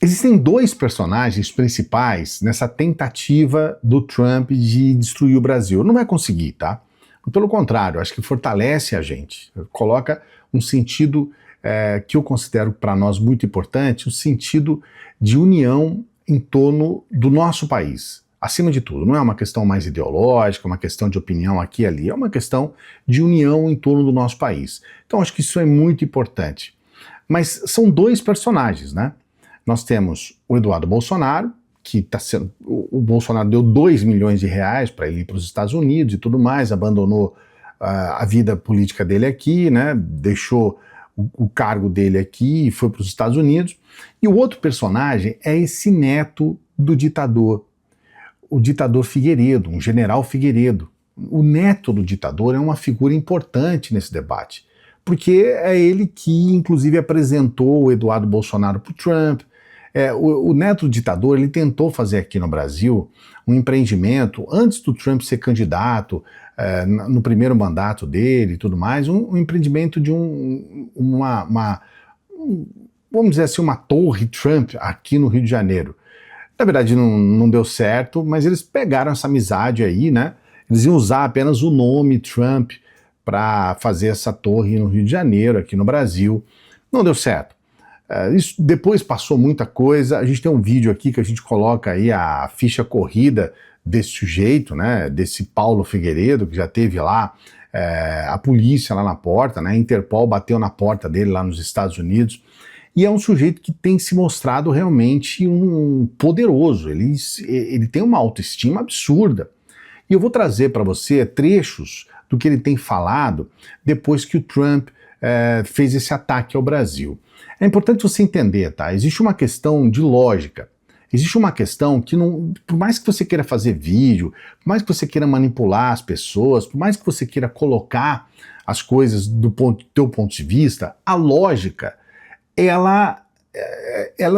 Existem dois personagens principais nessa tentativa do Trump de destruir o Brasil. Não vai conseguir, tá? Pelo contrário, acho que fortalece a gente, coloca um sentido que eu considero para nós muito importante, um sentido de união em torno do nosso país. Acima de tudo, não é uma questão mais ideológica, uma questão de opinião aqui e ali, é uma questão de união em torno do nosso país. Então acho que isso é muito importante. Mas são dois personagens, né? Nós temos o Eduardo Bolsonaro, que está sendo. O Bolsonaro deu 2 milhões de reais para ele ir para os Estados Unidos e tudo mais, abandonou a vida política dele aqui, né? Deixou o cargo dele aqui e foi para os Estados Unidos. E o outro personagem é esse neto do ditador, o ditador Figueiredo, um general Figueiredo. O neto do ditador é uma figura importante nesse debate, porque é ele que, inclusive, apresentou o Eduardo Bolsonaro para o Trump. O neto do ditador, ele tentou fazer aqui no Brasil um empreendimento, antes do Trump ser candidato, no primeiro mandato dele e tudo mais, um empreendimento de vamos dizer assim, uma torre Trump aqui no Rio de Janeiro. Na verdade não deu certo, mas eles pegaram essa amizade aí, né? Eles iam usar apenas o nome Trump para fazer essa torre no Rio de Janeiro, aqui no Brasil. Não deu certo. Isso depois passou muita coisa. A gente tem um vídeo aqui que a gente coloca aí a ficha corrida desse sujeito, né, desse Paulo Figueiredo, que já teve lá a polícia lá na porta, né, a Interpol bateu na porta dele lá nos Estados Unidos, e é um sujeito que tem se mostrado realmente um poderoso, ele tem uma autoestima absurda. E eu vou trazer para você trechos do que ele tem falado depois que o Trump fez esse ataque ao Brasil. É importante você entender, tá? Existe uma questão de lógica. Existe uma questão que não, por mais que você queira fazer vídeo, por mais que você queira manipular as pessoas, por mais que você queira colocar as coisas do teu ponto de vista, a lógica, ela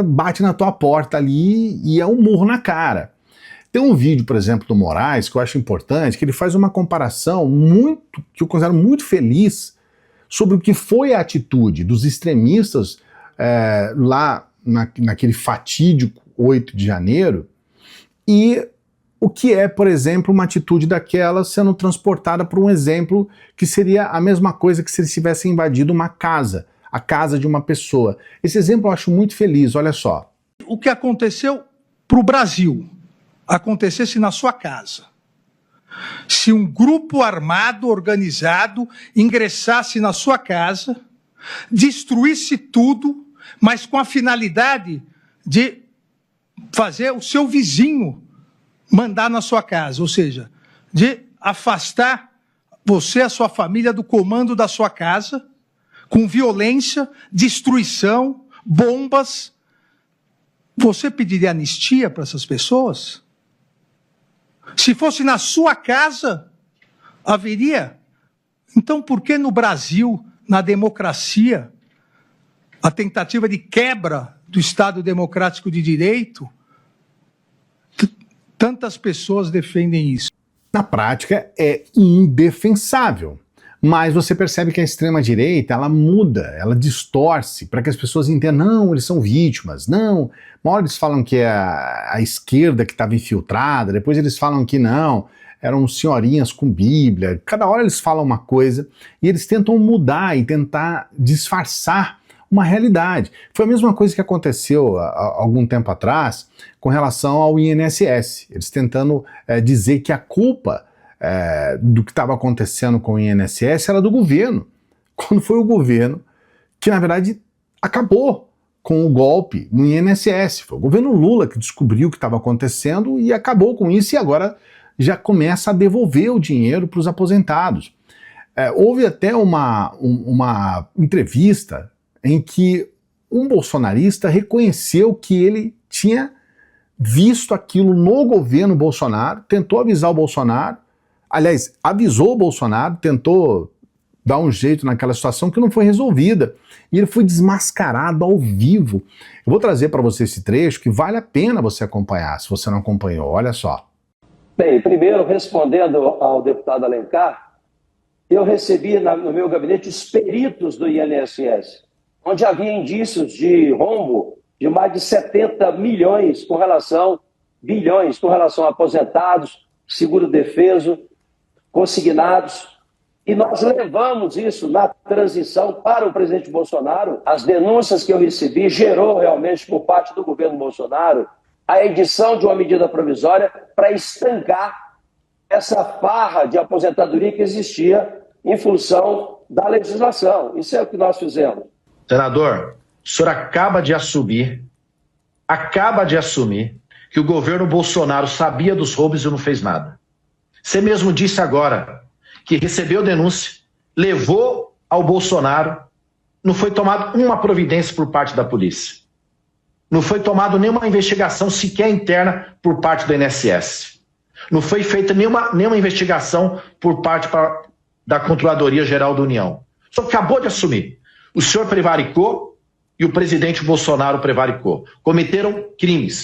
bate na tua porta ali e é um murro na cara. Tem um vídeo, por exemplo, do Moraes, que eu acho importante, que ele faz uma comparação que eu considero muito feliz sobre o que foi a atitude dos extremistas lá naquele fatídico 8 de janeiro e o que é, por exemplo, uma atitude daquela sendo transportada para um exemplo que seria a mesma coisa que se eles tivessem invadido uma casa, a casa de uma pessoa. Esse exemplo eu acho muito feliz, olha só. O que aconteceu para o Brasil acontecesse na sua casa. Se um grupo armado, organizado, ingressasse na sua casa, destruísse tudo, mas com a finalidade de fazer o seu vizinho mandar na sua casa, ou seja, de afastar você e a sua família do comando da sua casa, com violência, destruição, bombas, você pediria anistia para essas pessoas? Se fosse na sua casa, haveria. Então, por que no Brasil, na democracia, a tentativa de quebra do Estado Democrático de Direito, tantas pessoas defendem isso? Na prática, é indefensável. Mas você percebe que a extrema-direita, ela muda, ela distorce para que as pessoas entendam, não, eles são vítimas, não. Uma hora eles falam que é a esquerda que estava infiltrada, depois eles falam que não, eram senhorinhas com Bíblia. Cada hora eles falam uma coisa e eles tentam mudar e tentar disfarçar uma realidade. Foi a mesma coisa que aconteceu há algum tempo atrás com relação ao INSS. Eles tentando dizer que a culpa do que estava acontecendo com o INSS era do governo, quando foi o governo que, na verdade, acabou com o golpe no INSS. Foi o governo Lula que descobriu o que estava acontecendo e acabou com isso e agora já começa a devolver o dinheiro para os aposentados. Houve até uma entrevista em que um bolsonarista reconheceu que ele tinha visto aquilo no governo Bolsonaro, tentou avisar o Bolsonaro, aliás, avisou o Bolsonaro, tentou dar um jeito naquela situação que não foi resolvida. E ele foi desmascarado ao vivo. Eu vou trazer para você esse trecho que vale a pena você acompanhar, se você não acompanhou. Olha só. Bem, primeiro, respondendo ao deputado Alencar, eu recebi no meu gabinete os peritos do INSS, onde havia indícios de rombo de mais de 70 milhões bilhões com relação a aposentados, seguro-defeso, consignados. E nós levamos isso na transição para o presidente Bolsonaro. As denúncias que eu recebi gerou realmente por parte do governo Bolsonaro a edição de uma medida provisória para estancar essa farra de aposentadoria que existia em função da legislação. Isso é o que nós fizemos. Senador, o senhor acaba de assumir que o governo Bolsonaro sabia dos roubos e não fez nada. Você mesmo disse agora que recebeu denúncia, levou ao Bolsonaro, não foi tomada uma providência por parte da polícia. Não foi tomada nenhuma investigação sequer interna por parte do INSS. Não foi feita nenhuma investigação por parte da Controladoria Geral da União. O senhor acabou de assumir. O senhor prevaricou e o presidente Bolsonaro prevaricou. Cometeram crimes.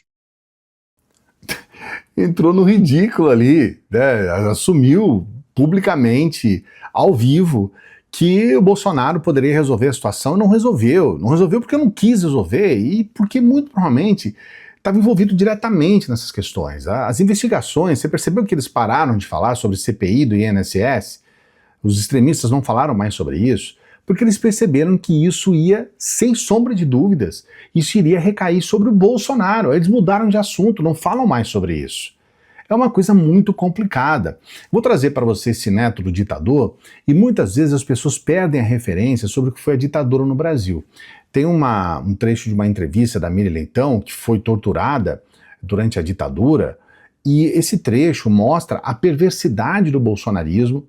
Entrou no ridículo ali, né? Assumiu publicamente, ao vivo, que o Bolsonaro poderia resolver a situação e não resolveu. Não resolveu porque não quis resolver e porque muito provavelmente estava envolvido diretamente nessas questões. As investigações, você percebeu que eles pararam de falar sobre CPI do INSS? Os extremistas não falaram mais sobre isso, porque eles perceberam que isso ia, sem sombra de dúvidas, isso iria recair sobre o Bolsonaro. Eles mudaram de assunto, não falam mais sobre isso. É uma coisa muito complicada. Vou trazer para você esse neto do ditador, e muitas vezes as pessoas perdem a referência sobre o que foi a ditadura no Brasil. Tem um trecho de uma entrevista da Miriam Leitão, que foi torturada durante a ditadura, e esse trecho mostra a perversidade do bolsonarismo,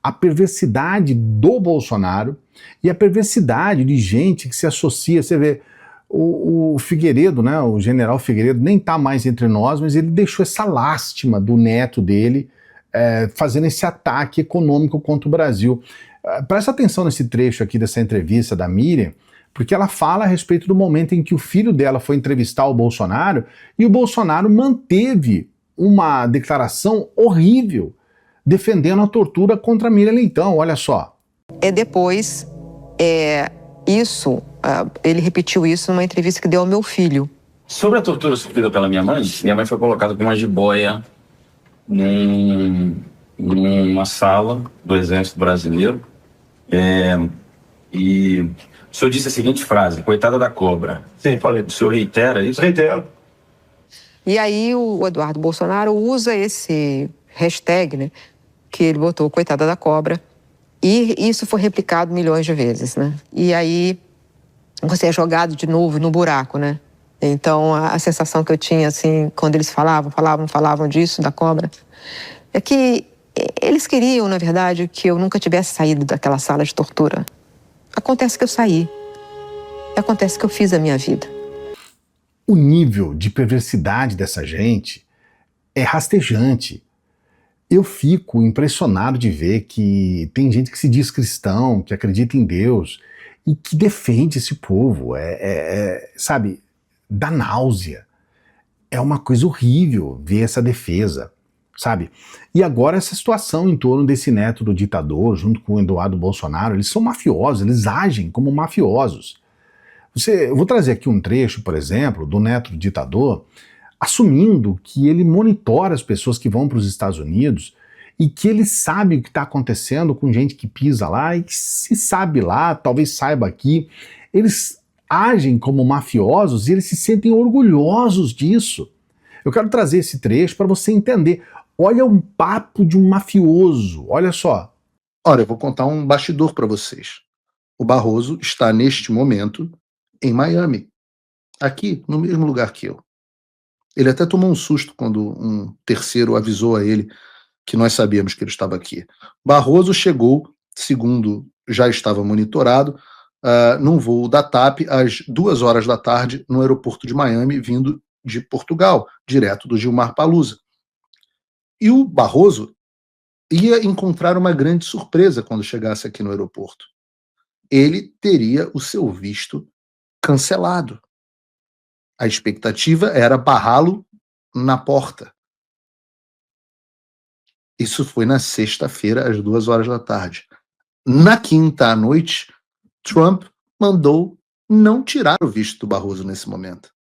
a perversidade do Bolsonaro e a perversidade de gente que se associa. Você vê, o Figueiredo, né, o general Figueiredo, nem está mais entre nós, mas ele deixou essa lástima do neto dele fazendo esse ataque econômico contra o Brasil. Presta atenção nesse trecho aqui dessa entrevista da Miriam, porque ela fala a respeito do momento em que o filho dela foi entrevistar o Bolsonaro e o Bolsonaro manteve uma declaração horrível defendendo a tortura contra a Miriam Leitão. Olha só. Depois, ele repetiu isso numa entrevista que deu ao meu filho. Sobre a tortura sofrida pela minha mãe foi colocada com uma jiboia numa sala do Exército Brasileiro. E o senhor disse a seguinte frase: coitada da cobra. Sim, falei. O senhor reitera isso? Reitero. E aí o Eduardo Bolsonaro usa esse hashtag, né, que ele botou, coitada da cobra, e isso foi replicado milhões de vezes, né? E aí você é jogado de novo no buraco, né? Então a sensação que eu tinha, assim, quando eles falavam disso, da cobra, é que eles queriam, na verdade, que eu nunca tivesse saído daquela sala de tortura. Acontece que eu saí. Acontece que eu fiz a minha vida. O nível de perversidade dessa gente é rastejante. Eu fico impressionado de ver que tem gente que se diz cristão, que acredita em Deus e que defende esse povo. Sabe, dá náusea. É uma coisa horrível ver essa defesa, sabe? E agora essa situação em torno desse neto do ditador, junto com o Eduardo Bolsonaro, eles são mafiosos, eles agem como mafiosos. Eu vou trazer aqui um trecho, por exemplo, do neto do ditador, assumindo que ele monitora as pessoas que vão para os Estados Unidos e que ele sabe o que está acontecendo com gente que pisa lá e que se sabe lá, talvez saiba aqui. Eles agem como mafiosos e eles se sentem orgulhosos disso. Eu quero trazer esse trecho para você entender. Olha um papo de um mafioso, olha só. Olha, eu vou contar um bastidor para vocês. O Barroso está neste momento em Miami, aqui no mesmo lugar que eu. Ele até tomou um susto quando um terceiro avisou a ele que nós sabíamos que ele estava aqui. Barroso chegou, segundo já estava monitorado, num voo da TAP às 2 horas da tarde no aeroporto de Miami, vindo de Portugal, direto do Gilmar Palusa. E o Barroso ia encontrar uma grande surpresa quando chegasse aqui no aeroporto. Ele teria o seu visto cancelado. A expectativa era barrá-lo na porta. Isso foi na sexta-feira, às 2 horas da tarde. Na quinta à noite, Trump mandou não tirar o visto do Barroso nesse momento.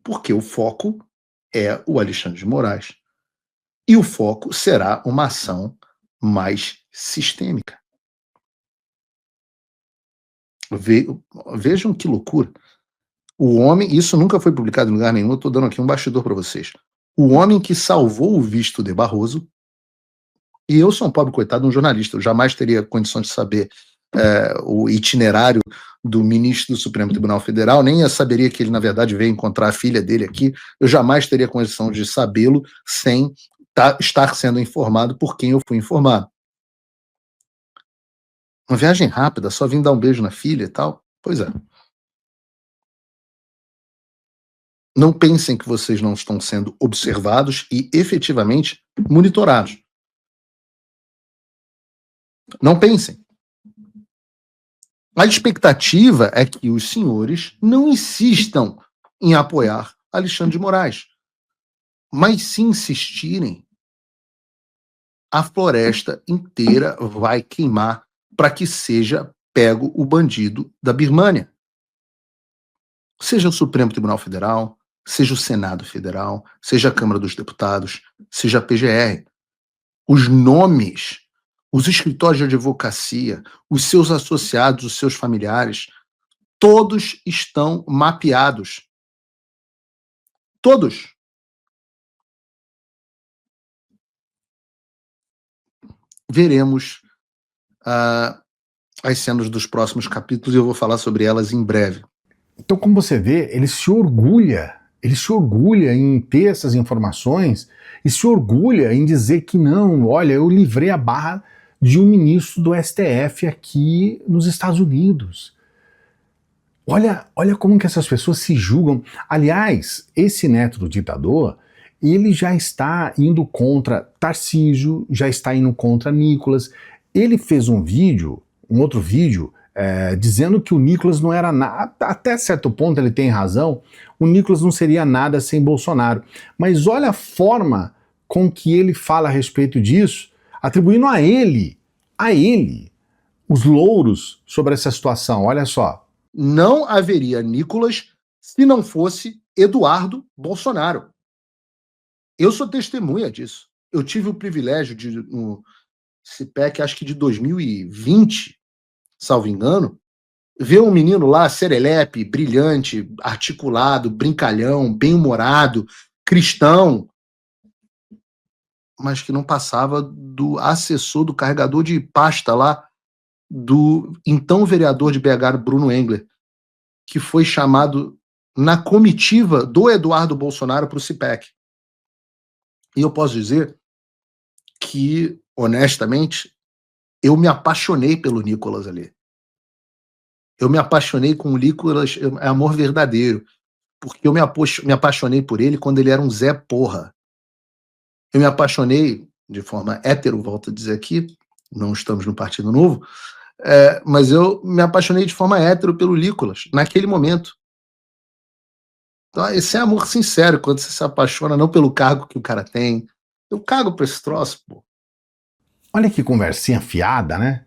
Porque o foco é o Alexandre de Moraes. E o foco será uma ação mais sistêmica. Vejam que loucura. O homem, isso nunca foi publicado em lugar nenhum, eu estou dando aqui um bastidor para vocês. O homem que salvou o visto de Barroso, e eu sou um pobre coitado, um jornalista, eu jamais teria condições de saber o itinerário do ministro do Supremo Tribunal Federal, nem eu saberia que ele, na verdade, veio encontrar a filha dele aqui, eu jamais teria condição de sabê-lo sem estar sendo informado por quem eu fui informado. Uma viagem rápida, só vim dar um beijo na filha e tal? Pois é. Não pensem que vocês não estão sendo observados e efetivamente monitorados. Não pensem. A expectativa é que os senhores não insistam em apoiar Alexandre de Moraes, mas se insistirem, a floresta inteira vai queimar para que seja pego o bandido da Birmânia. Seja o Supremo Tribunal Federal, seja o Senado Federal, seja a Câmara dos Deputados, seja a PGR. Os nomes, os escritórios de advocacia, os seus associados, os seus familiares, todos estão mapeados. Todos. Veremos as cenas dos próximos capítulos e eu vou falar sobre elas em breve. Então, como você vê, ele se orgulha em ter essas informações e se orgulha em dizer que não, olha, eu livrei a barra de um ministro do STF aqui nos Estados Unidos. Olha como que essas pessoas se julgam. Aliás, esse neto do ditador, ele já está indo contra Tarcísio, já está indo contra Nicolas. Ele fez um outro vídeo, dizendo que o Nicolas não era nada, até certo ponto ele tem razão, o Nicolas não seria nada sem Bolsonaro. Mas olha a forma com que ele fala a respeito disso, atribuindo a ele, os louros sobre essa situação. Olha só. Não haveria Nicolas se não fosse Eduardo Bolsonaro. Eu sou testemunha disso. Eu tive o privilégio de, no CPEC, acho que de 2020, salvo engano, ver um menino lá, serelepe, brilhante, articulado, brincalhão, bem-humorado, cristão, mas que não passava do assessor do carregador de pasta lá, do então vereador de BH, Bruno Engler, que foi chamado na comitiva do Eduardo Bolsonaro para o CPEC. E eu posso dizer que, honestamente, eu me apaixonei pelo Nicolas ali. Eu me apaixonei com o Nicolas, é amor verdadeiro, porque eu me apaixonei por ele quando ele era um Zé Porra. Eu me apaixonei de forma hétero, volto a dizer aqui, não estamos no Partido Novo, mas eu me apaixonei de forma hétero pelo Nicolas, naquele momento. Então, esse é amor sincero, quando você se apaixona não pelo cargo que o cara tem. Eu cago pra esse troço, pô. Olha que conversinha fiada, né?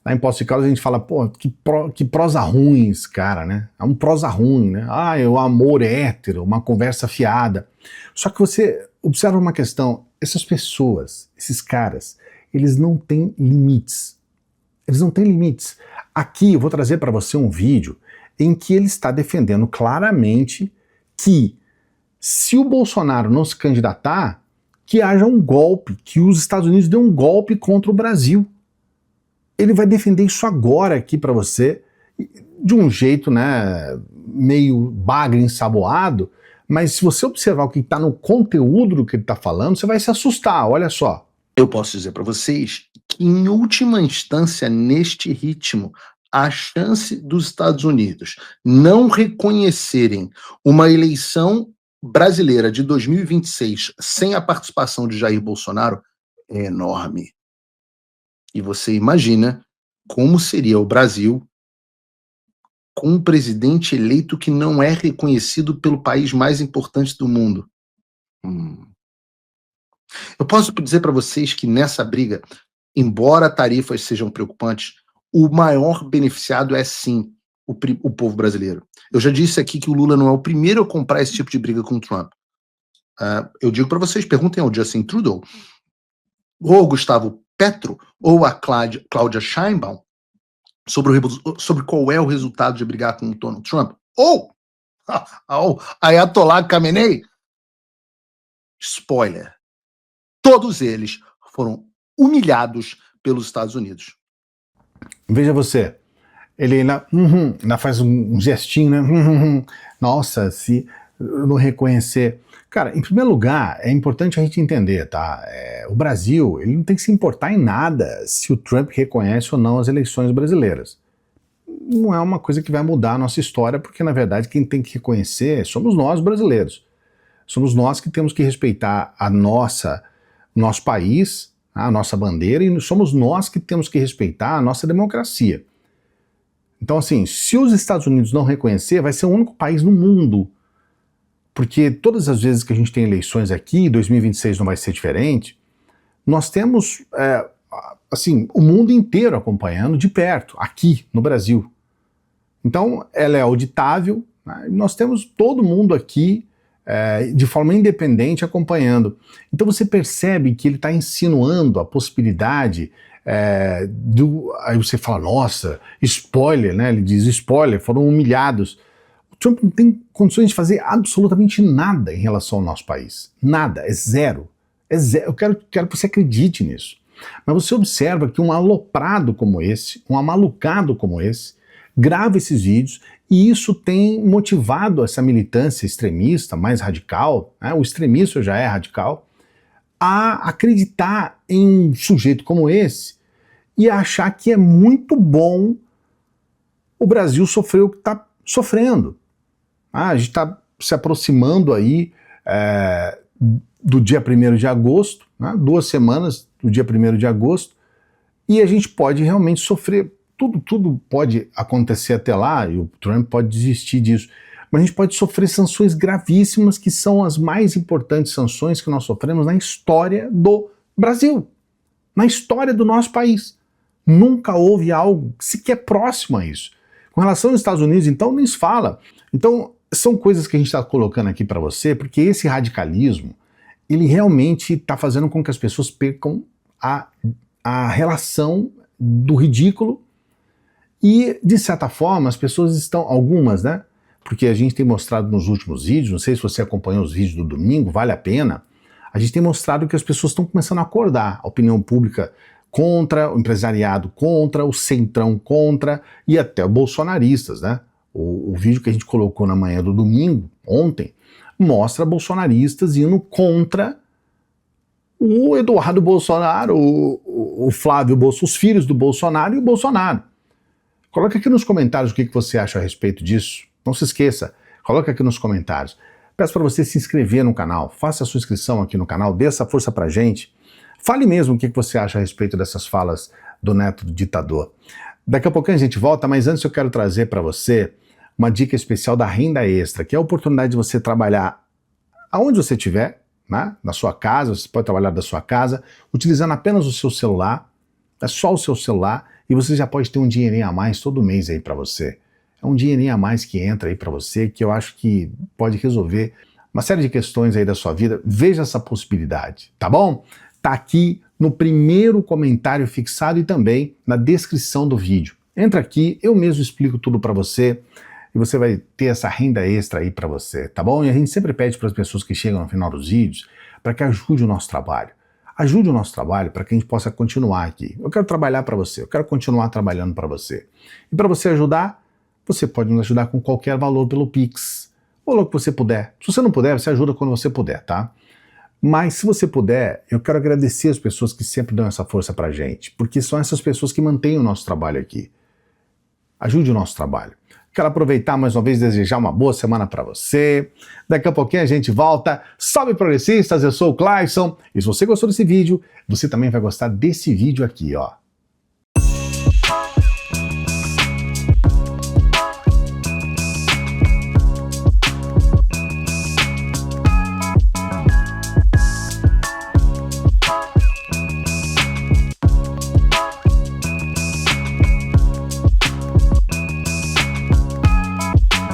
Lá em Poços de Caldas a gente fala, pô, que prosa ruim esse cara, né? É um prosa ruim, né? Ah, é o amor hétero, uma conversa fiada. Só que você observa uma questão, essas pessoas, esses caras, eles não têm limites. Eles não têm limites. Aqui eu vou trazer para você um vídeo em que ele está defendendo claramente que se o Bolsonaro não se candidatar, que haja um golpe, que os Estados Unidos dêem um golpe contra o Brasil. Ele vai defender isso agora aqui para você, de um jeito, né, meio bagre, ensaboado, mas se você observar o que está no conteúdo do que ele está falando, você vai se assustar, olha só. Eu posso dizer para vocês que, em última instância, neste ritmo, a chance dos Estados Unidos não reconhecerem uma eleição brasileira de 2026 sem a participação de Jair Bolsonaro é enorme. E você imagina como seria o Brasil com um presidente eleito que não é reconhecido pelo país mais importante do mundo. Eu posso dizer para vocês que nessa briga, embora tarifas sejam preocupantes, o maior beneficiado é sim o povo brasileiro. Eu já disse aqui que o Lula não é o primeiro a comprar esse tipo de briga com o Trump. Eu digo para vocês, perguntem ao Justin Trudeau, ou ao Gustavo Petro, ou a Cláudia Sheinbaum, sobre qual é o resultado de brigar com o Donald Trump, ou ao Ayatollah Khamenei. Spoiler, todos eles foram humilhados pelos Estados Unidos. Veja você, ele ainda faz um gestinho, né? Nossa, se eu não reconhecer. Cara, em primeiro lugar, é importante a gente entender, tá? O Brasil, ele não tem que se importar em nada se o Trump reconhece ou não as eleições brasileiras. Não é uma coisa que vai mudar a nossa história, porque, na verdade, quem tem que reconhecer somos nós, brasileiros. Somos nós que temos que respeitar o nosso país, a nossa bandeira, e somos nós que temos que respeitar a nossa democracia. Então, assim, se os Estados Unidos não reconhecer, vai ser o único país no mundo. Porque todas as vezes que a gente tem eleições aqui, 2026 não vai ser diferente, nós temos, assim, o mundo inteiro acompanhando de perto, aqui no Brasil. Então, ela é auditável, né? Nós temos todo mundo aqui de forma independente acompanhando. Então você percebe que ele está insinuando a possibilidade aí você fala, nossa, spoiler, né? Ele diz, spoiler, foram humilhados. O Trump não tem condições de fazer absolutamente nada em relação ao nosso país. Nada, é zero. É zero. Eu quero que você acredite nisso. Mas você observa que um aloprado como esse, um amalucado como esse, grava esses vídeos e isso tem motivado essa militância extremista mais radical, né? O extremista já é radical, a acreditar em um sujeito como esse e a achar que é muito bom o Brasil sofrer o que está sofrendo. A gente está se aproximando aí do dia 1º de agosto, né? 2 semanas do dia 1º de agosto, e a gente pode realmente sofrer. Tudo pode acontecer até lá, e o Trump pode desistir disso, mas a gente pode sofrer sanções gravíssimas, que são as mais importantes sanções que nós sofremos na história do Brasil, na história do nosso país. Nunca houve algo sequer próximo a isso. Com relação aos Estados Unidos, então, nem se fala. Então, são coisas que a gente está colocando aqui para você, porque esse radicalismo, ele realmente está fazendo com que as pessoas percam a relação do ridículo. E, de certa forma, as pessoas estão, algumas, né? Porque a gente tem mostrado nos últimos vídeos, não sei se você acompanhou os vídeos do domingo, vale a pena, a gente tem mostrado que as pessoas estão começando a acordar, a opinião pública contra, o empresariado contra, o centrão contra, e até os bolsonaristas, né? O vídeo que a gente colocou na manhã do domingo, ontem, mostra bolsonaristas indo contra o Eduardo Bolsonaro, o Flávio Bolsonaro, os filhos do Bolsonaro e o Bolsonaro. Coloca aqui nos comentários o que você acha a respeito disso. Não se esqueça, coloca aqui nos comentários. Peço para você se inscrever no canal, faça a sua inscrição aqui no canal, dê essa força pra gente. Fale mesmo o que você acha a respeito dessas falas do neto do ditador. Daqui a pouquinho a gente volta, mas antes eu quero trazer para você uma dica especial da renda extra, que é a oportunidade de você trabalhar aonde você estiver, né? Na sua casa, você pode trabalhar da sua casa, utilizando apenas o seu celular, é só o seu celular, e você já pode ter um dinheirinho a mais todo mês aí para você. É um dinheirinho a mais que entra aí para você, que eu acho que pode resolver uma série de questões aí da sua vida. Veja essa possibilidade, tá bom? Tá aqui no primeiro comentário fixado e também na descrição do vídeo. Entra aqui, eu mesmo explico tudo para você e você vai ter essa renda extra aí para você, tá bom? E a gente sempre pede para as pessoas que chegam no final dos vídeos para que ajude o nosso trabalho. Ajude o nosso trabalho para que a gente possa continuar aqui. Eu quero trabalhar para você, eu quero continuar trabalhando para você. E para você ajudar, você pode nos ajudar com qualquer valor pelo Pix, ou o que você puder. Se você não puder, você ajuda quando você puder, tá? Mas se você puder, eu quero agradecer as pessoas que sempre dão essa força pra gente, porque são essas pessoas que mantêm o nosso trabalho aqui. Ajude o nosso trabalho. Quero aproveitar mais uma vez e desejar uma boa semana para você. Daqui a pouquinho a gente volta. Salve progressistas, eu sou o Clayson. E se você gostou desse vídeo, você também vai gostar desse vídeo aqui, ó.